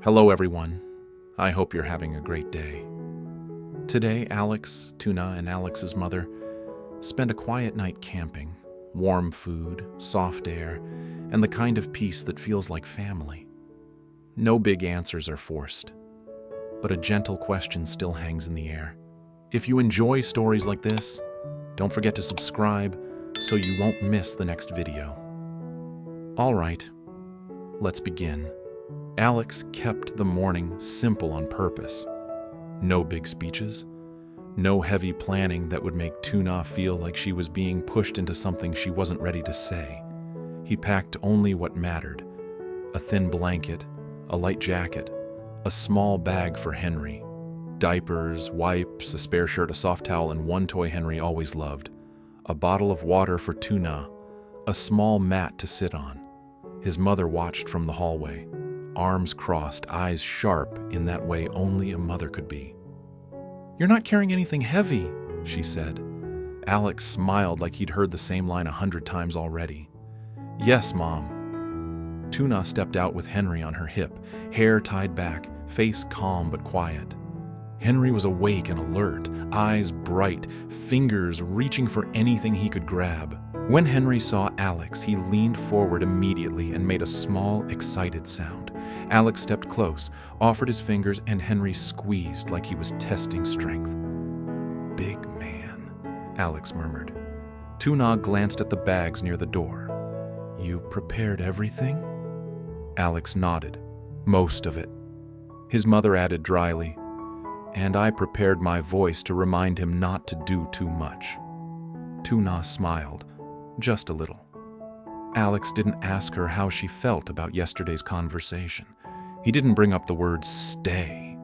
Hello everyone, I hope you're having a great day. Today, Alex, Tuna, and Alex's mother spend a quiet night camping, warm food, soft air, and the kind of peace that feels like family. No big answers are forced, but a gentle question still hangs in the air. If you enjoy stories like this, don't forget to subscribe so you won't miss the next video. All right, let's begin. Alex kept the morning simple on purpose. No big speeches, no heavy planning that would make Tuna feel like she was being pushed into something she wasn't ready to say. He packed only what mattered: a thin blanket, a light jacket, a small bag for Henry, diapers, wipes, a spare shirt, a soft towel, and one toy Henry always loved, a bottle of water for Tuna, a small mat to sit on. His mother watched from the hallway, arms crossed, eyes sharp in that way only a mother could be. "You're not carrying anything heavy," she said. Alex smiled like he'd heard the same line 100 times already. "Yes, Mom." Tuna stepped out with Henry on her hip, hair tied back, face calm but quiet. Henry was awake and alert, eyes bright, fingers reaching for anything he could grab. When Henry saw Alex, he leaned forward immediately and made a small, excited sound. Alex stepped close, offered his fingers, and Henry squeezed like he was testing strength. "Big man," Alex murmured. Tuna glanced at the bags near the door. "You prepared everything?" Alex nodded. "Most of it." His mother added dryly, "And I prepared my voice to remind him not to do too much." Tuna smiled, just a little. Alex didn't ask her how she felt about yesterday's conversation. He didn't bring up the word stay.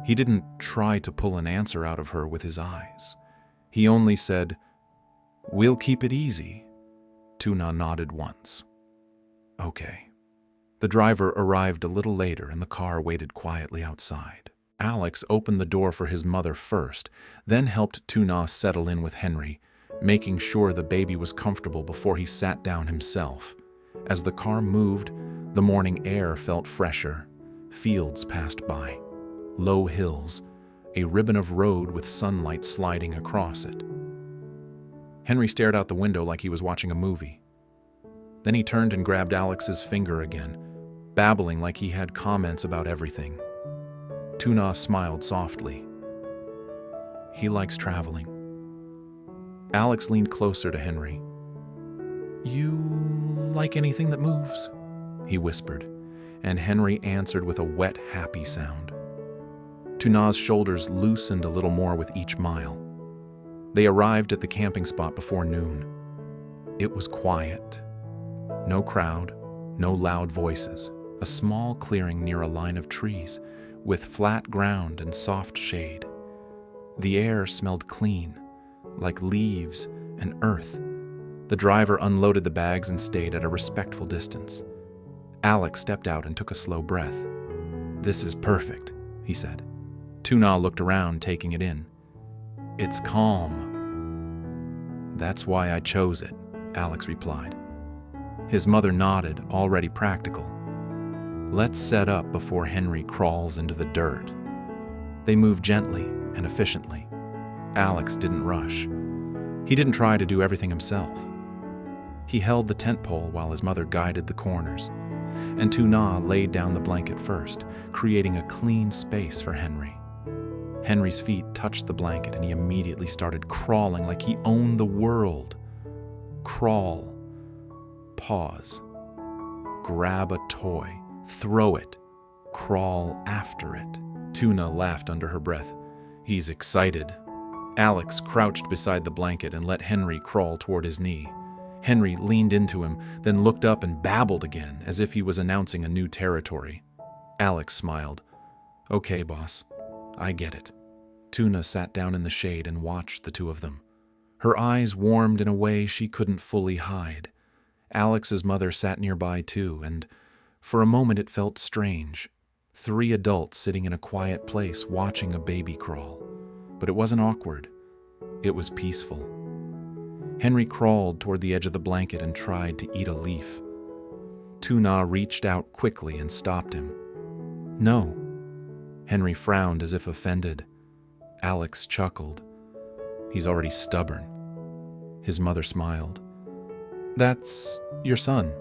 He didn't try to pull an answer out of her with his eyes. He only said, "We'll keep it easy." Tuna nodded once. "Okay." The driver arrived a little later and the car waited quietly outside. Alex opened the door for his mother first, then helped Tuna settle in with Henry, making sure the baby was comfortable before he sat down himself. As the car moved, the morning air felt fresher. Fields passed by, low hills, a ribbon of road with sunlight sliding across it. Henry stared out the window like he was watching a movie. Then he turned and grabbed Alex's finger again, babbling like he had comments about everything. Tuna smiled softly. "He likes traveling." Alex leaned closer to Henry. "You like anything that moves?" he whispered, and Henry answered with a wet, happy sound. Tuna's shoulders loosened a little more with each mile. They arrived at the camping spot before noon. It was quiet. No crowd, no loud voices. A small clearing near a line of trees, with flat ground and soft shade. The air smelled clean, like leaves and earth. The driver unloaded the bags and stayed at a respectful distance. Alex stepped out and took a slow breath. "This is perfect," he said. Tuna looked around, taking it in. "It's calm." "That's why I chose it," Alex replied. His mother nodded, already practical. "Let's set up before Henry crawls into the dirt." They moved gently and efficiently. Alex didn't rush. He didn't try to do everything himself. He held the tent pole while his mother guided the corners, and Tuna laid down the blanket first, creating a clean space for Henry. Henry's feet touched the blanket and he immediately started crawling like he owned the world. Crawl. Pause. Grab a toy. Throw it. Crawl after it. Tuna laughed under her breath. "He's excited." Alex crouched beside the blanket and let Henry crawl toward his knee. Henry leaned into him, then looked up and babbled again, as if he was announcing a new territory. Alex smiled. "Okay, boss. I get it." Tuna sat down in the shade and watched the two of them. Her eyes warmed in a way she couldn't fully hide. Alex's mother sat nearby too, and for a moment it felt strange. 3 adults sitting in a quiet place watching a baby crawl. But it wasn't awkward. It was peaceful. Henry crawled toward the edge of the blanket and tried to eat a leaf. Tu Na reached out quickly and stopped him. No. Henry frowned as if offended. Alex chuckled. He's already stubborn. His mother smiled. That's your son.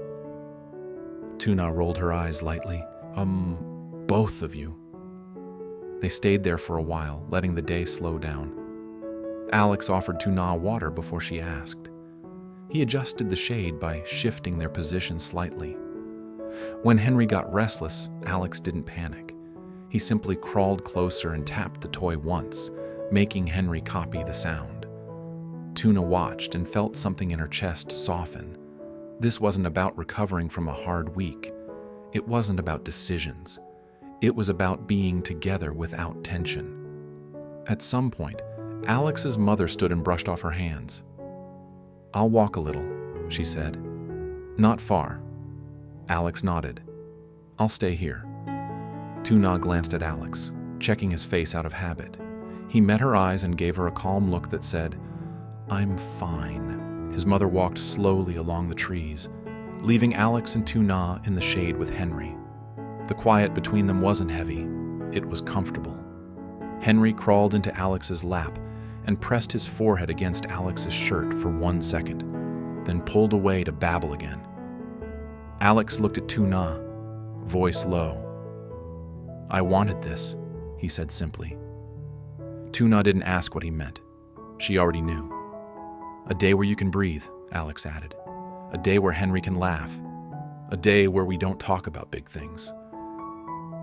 Tu Na rolled her eyes lightly. Both of you. They stayed there for a while, letting the day slow down. Alex offered Tu Na water before she asked. He adjusted the shade by shifting their position slightly. When Henry got restless, Alex didn't panic. He simply crawled closer and tapped the toy once, making Henry copy the sound. Tu Na watched and felt something in her chest soften. This wasn't about recovering from a hard week. It wasn't about decisions. It was about being together without tension. At some point, Alex's mother stood and brushed off her hands. I'll walk a little, she said. Not far. Alex nodded. I'll stay here. Tu Na glanced at Alex, checking his face out of habit. He met her eyes and gave her a calm look that said, I'm fine. His mother walked slowly along the trees, leaving Alex and Tu Na in the shade with Henry. The quiet between them wasn't heavy. It was comfortable. Henry crawled into Alex's lap and pressed his forehead against Alex's shirt for 1 second, then pulled away to babble again. Alex looked at Tu Na, voice low. I wanted this, he said simply. Tu Na didn't ask what he meant. She already knew. A day where you can breathe, Alex added. A day where Henry can laugh. A day where we don't talk about big things.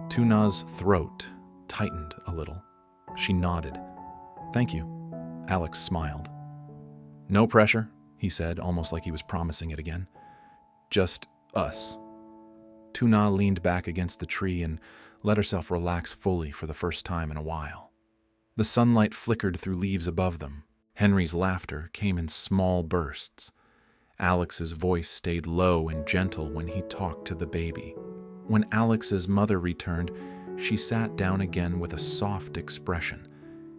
Tu Na's throat tightened a little. She nodded. Thank you. Alex smiled. No pressure, he said, almost like he was promising it again. Just us. Tu Na leaned back against the tree and let herself relax fully for the first time in a while. The sunlight flickered through leaves above them. Henry's laughter came in small bursts. Alex's voice stayed low and gentle when he talked to the baby. When Alex's mother returned, she sat down again with a soft expression,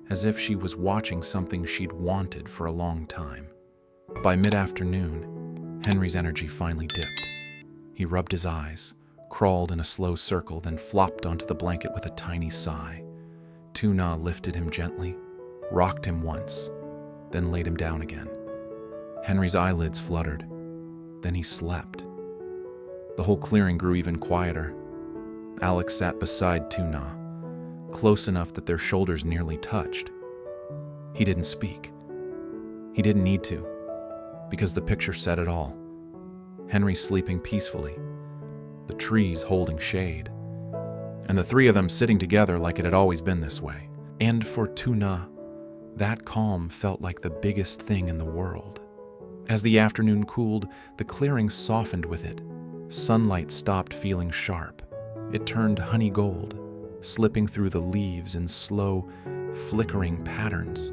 as if she was watching something she'd wanted for a long time. By mid-afternoon, Henry's energy finally dipped. He rubbed his eyes, crawled in a slow circle, then flopped onto the blanket with a tiny sigh. Tu Na lifted him gently, rocked him once, then laid him down again. Henry's eyelids fluttered. Then he slept. The whole clearing grew even quieter. Alex sat beside Tu Na, close enough that their shoulders nearly touched. He didn't speak. He didn't need to, because the picture said it all. Henry sleeping peacefully, the trees holding shade, and the three of them sitting together like it had always been this way. And for Tu Na, that calm felt like the biggest thing in the world. As the afternoon cooled, the clearing softened with it. Sunlight stopped feeling sharp. It turned honey gold, slipping through the leaves in slow, flickering patterns.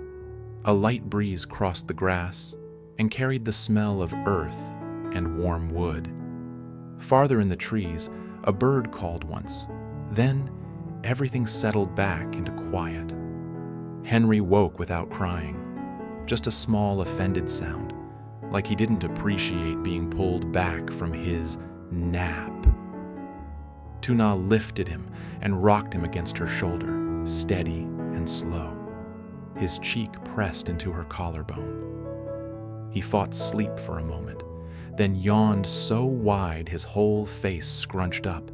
A light breeze crossed the grass and carried the smell of earth and warm wood. Farther in the trees, a bird called once. Then, everything settled back into quiet. Henry woke without crying, just a small offended sound, like he didn't appreciate being pulled back from his nap. Tu Na lifted him and rocked him against her shoulder, steady and slow. His cheek pressed into her collarbone. He fought sleep for a moment, then yawned so wide his whole face scrunched up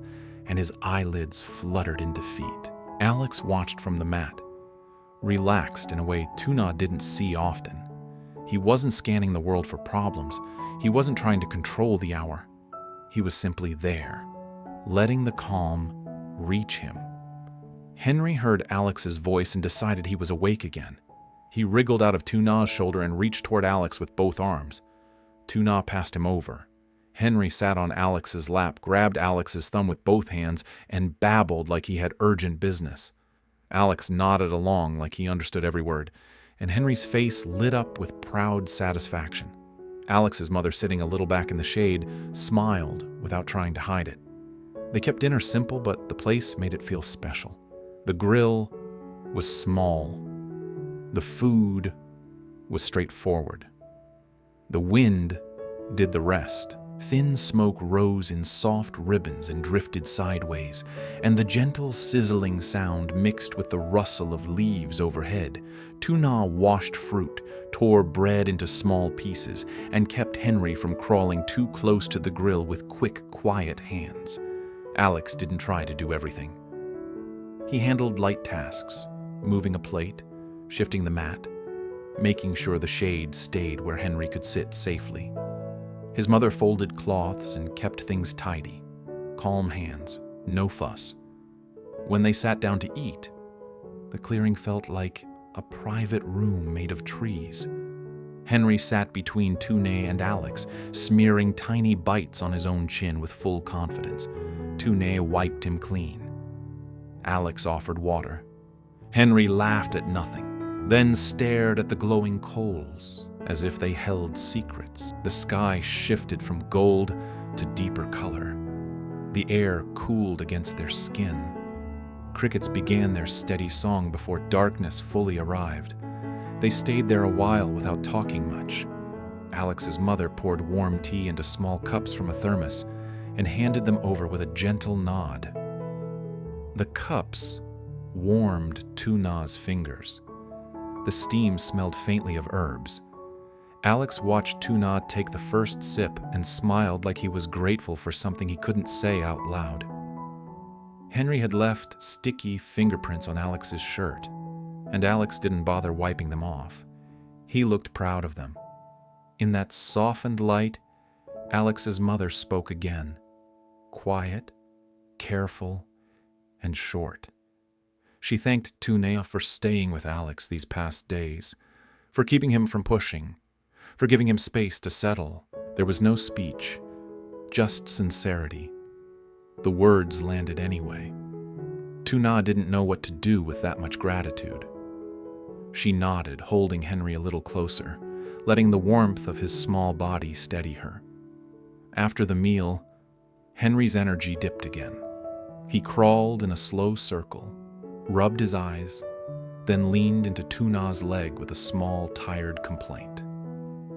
and his eyelids fluttered in defeat. Alex watched from the mat, relaxed in a way Tu Na didn't see often. He wasn't scanning the world for problems. He wasn't trying to control the hour. He was simply there, letting the calm reach him. Henry heard Alex's voice and decided he was awake again. He wriggled out of Tu Na's shoulder and reached toward Alex with both arms. Tu Na passed him over. Henry sat on Alex's lap, grabbed Alex's thumb with both hands, and babbled like he had urgent business. Alex nodded along like he understood every word, and Henry's face lit up with proud satisfaction. Alex's mother, sitting a little back in the shade, smiled without trying to hide it. They kept dinner simple, but the place made it feel special. The grill was small. The food was straightforward. The wind did the rest. Thin smoke rose in soft ribbons and drifted sideways, and the gentle sizzling sound mixed with the rustle of leaves overhead. Tu Na washed fruit, tore bread into small pieces, and kept Henry from crawling too close to the grill with quick, quiet hands. Alex didn't try to do everything. He handled light tasks, moving a plate, shifting the mat, making sure the shade stayed where Henry could sit safely. His mother folded cloths and kept things tidy. Calm hands, no fuss. When they sat down to eat, the clearing felt like a private room made of trees. Henry sat between Tu Na and Alex, smearing tiny bites on his own chin with full confidence. Tu Na wiped him clean. Alex offered water. Henry laughed at nothing, then stared at the glowing coals as if they held secrets. The sky shifted from gold to deeper color. The air cooled against their skin. Crickets began their steady song before darkness fully arrived. They stayed there a while without talking much. Alex's mother poured warm tea into small cups from a thermos and handed them over with a gentle nod. The cups warmed Tu Na's fingers. The steam smelled faintly of herbs. Alex watched Tu Na take the first sip and smiled like he was grateful for something he couldn't say out loud. Henry had left sticky fingerprints on Alex's shirt, and Alex didn't bother wiping them off. He looked proud of them. In that softened light, Alex's mother spoke again, quiet, careful, and short. She thanked Tu Na for staying with Alex these past days, for keeping him from pushing, for giving him space to settle. There was no speech, just sincerity. The words landed anyway. Tu Na didn't know what to do with that much gratitude. She nodded, holding Henry a little closer, letting the warmth of his small body steady her. After the meal, Henry's energy dipped again. He crawled in a slow circle, rubbed his eyes, then leaned into Tu Na's leg with a small, tired complaint.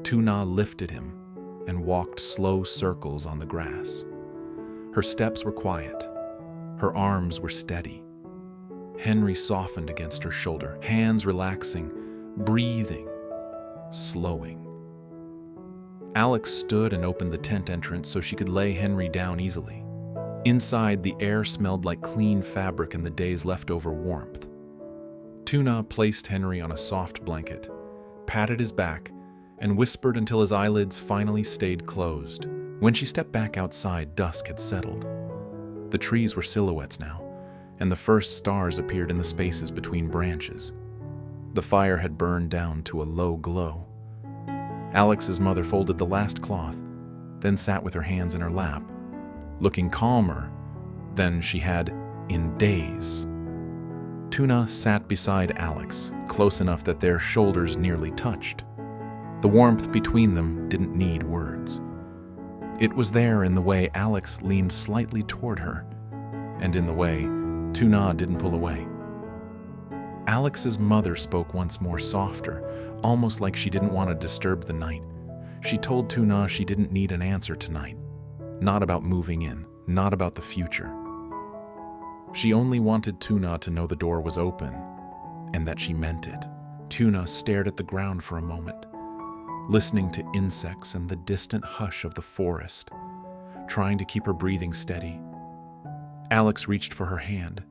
Tu Na lifted him and walked slow circles on the grass. Her steps were quiet. Her arms were steady. Henry softened against her shoulder, hands relaxing, breathing, slowing. Alex stood and opened the tent entrance so she could lay Henry down easily. Inside, the air smelled like clean fabric and the day's leftover warmth. Tu Na placed Henry on a soft blanket, patted his back, and whispered until his eyelids finally stayed closed. When she stepped back outside, dusk had settled. The trees were silhouettes now, and the first stars appeared in the spaces between branches. The fire had burned down to a low glow. Alex's mother folded the last cloth, then sat with her hands in her lap, looking calmer than she had in days. Tu Na sat beside Alex, close enough that their shoulders nearly touched. The warmth between them didn't need words. It was there in the way Alex leaned slightly toward her, and in the way Tu Na didn't pull away. Alex's mother spoke once more, softer, almost like she didn't want to disturb the night. She told Tu Na she didn't need an answer tonight. Not about moving in, not about the future. She only wanted Tu Na to know the door was open, and that she meant it. Tu Na stared at the ground for a moment, listening to insects and the distant hush of the forest, trying to keep her breathing steady. Alex reached for her hand.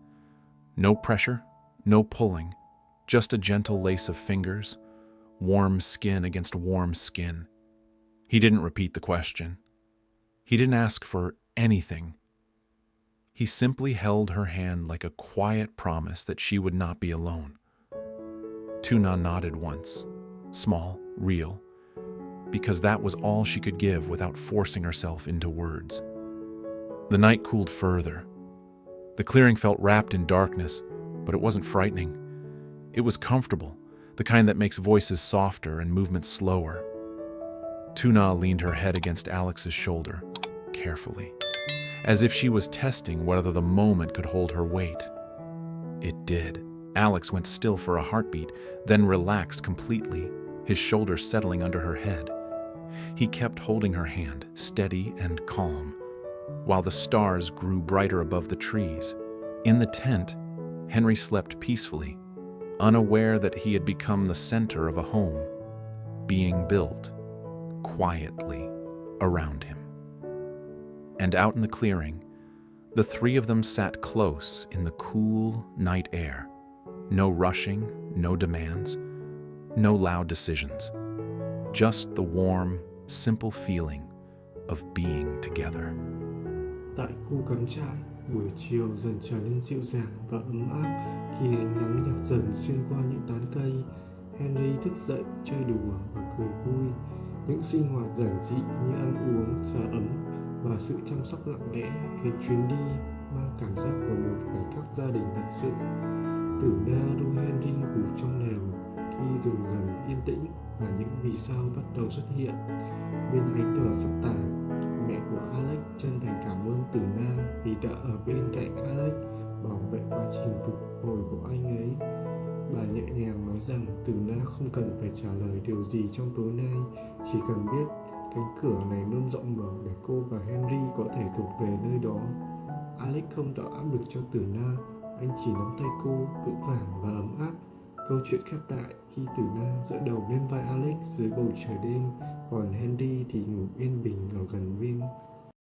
No pressure, no pulling, just a gentle lace of fingers, warm skin against warm skin. He didn't repeat the question. He didn't ask for anything. He simply held her hand like a quiet promise that she would not be alone. Tu Na nodded once, small, real, because that was all she could give without forcing herself into words. The night cooled further. The clearing felt wrapped in darkness, but it wasn't frightening. It was comfortable, the kind that makes voices softer and movements slower. Tu Na leaned her head against Alex's shoulder, carefully, as if she was testing whether the moment could hold her weight. It did. Alex went still for a heartbeat, then relaxed completely, his shoulders settling under her head. He kept holding her hand, steady and calm, while the stars grew brighter above the trees. In the tent, Henry slept peacefully, unaware that he had become the center of a home being built quietly around him. And out in the clearing, the three of them sat close in the cool night air. No rushing, no demands, no loud decisions. Just the warm, simple feeling of being together. Tại khu cắm trại, buổi chiều dần trở nên dịu dàng và ấm áp khi ánh nắng nhạt dần xuyên qua những tán cây. Henry thức dậy, chơi đùa và cười vui. Những sinh hoạt giản dị như ăn uống, trà ấm và sự chăm sóc lặng lẽ khiến chuyến đi mang cảm giác của một khoảnh khắc gia đình thật sự. Tử Na ru Henry ngủ trong lều khi rừng dần yên tĩnh và những vì sao bắt đầu xuất hiện. Bên ánh lửa sắp tàn, mẹ của Alex chân thành cảm ơn Tử Na vì đã ở bên cạnh Alex bảo vệ quá trình phục hồi của anh ấy. Bà nhẹ nhàng nói rằng Tử Na không cần phải trả lời điều gì trong tối nay, chỉ cần biết cánh cửa này luôn rộng mở để cô và Henry có thể thuộc về nơi đó. Alex không tạo áp lực cho Tử Na, anh chỉ nắm tay cô vững vàng và ấm áp. Câu chuyện khép lại khi Tử Na dựa đầu lên vai Alex dưới bầu trời đêm, còn Henry thì ngủ yên bình ở gần bên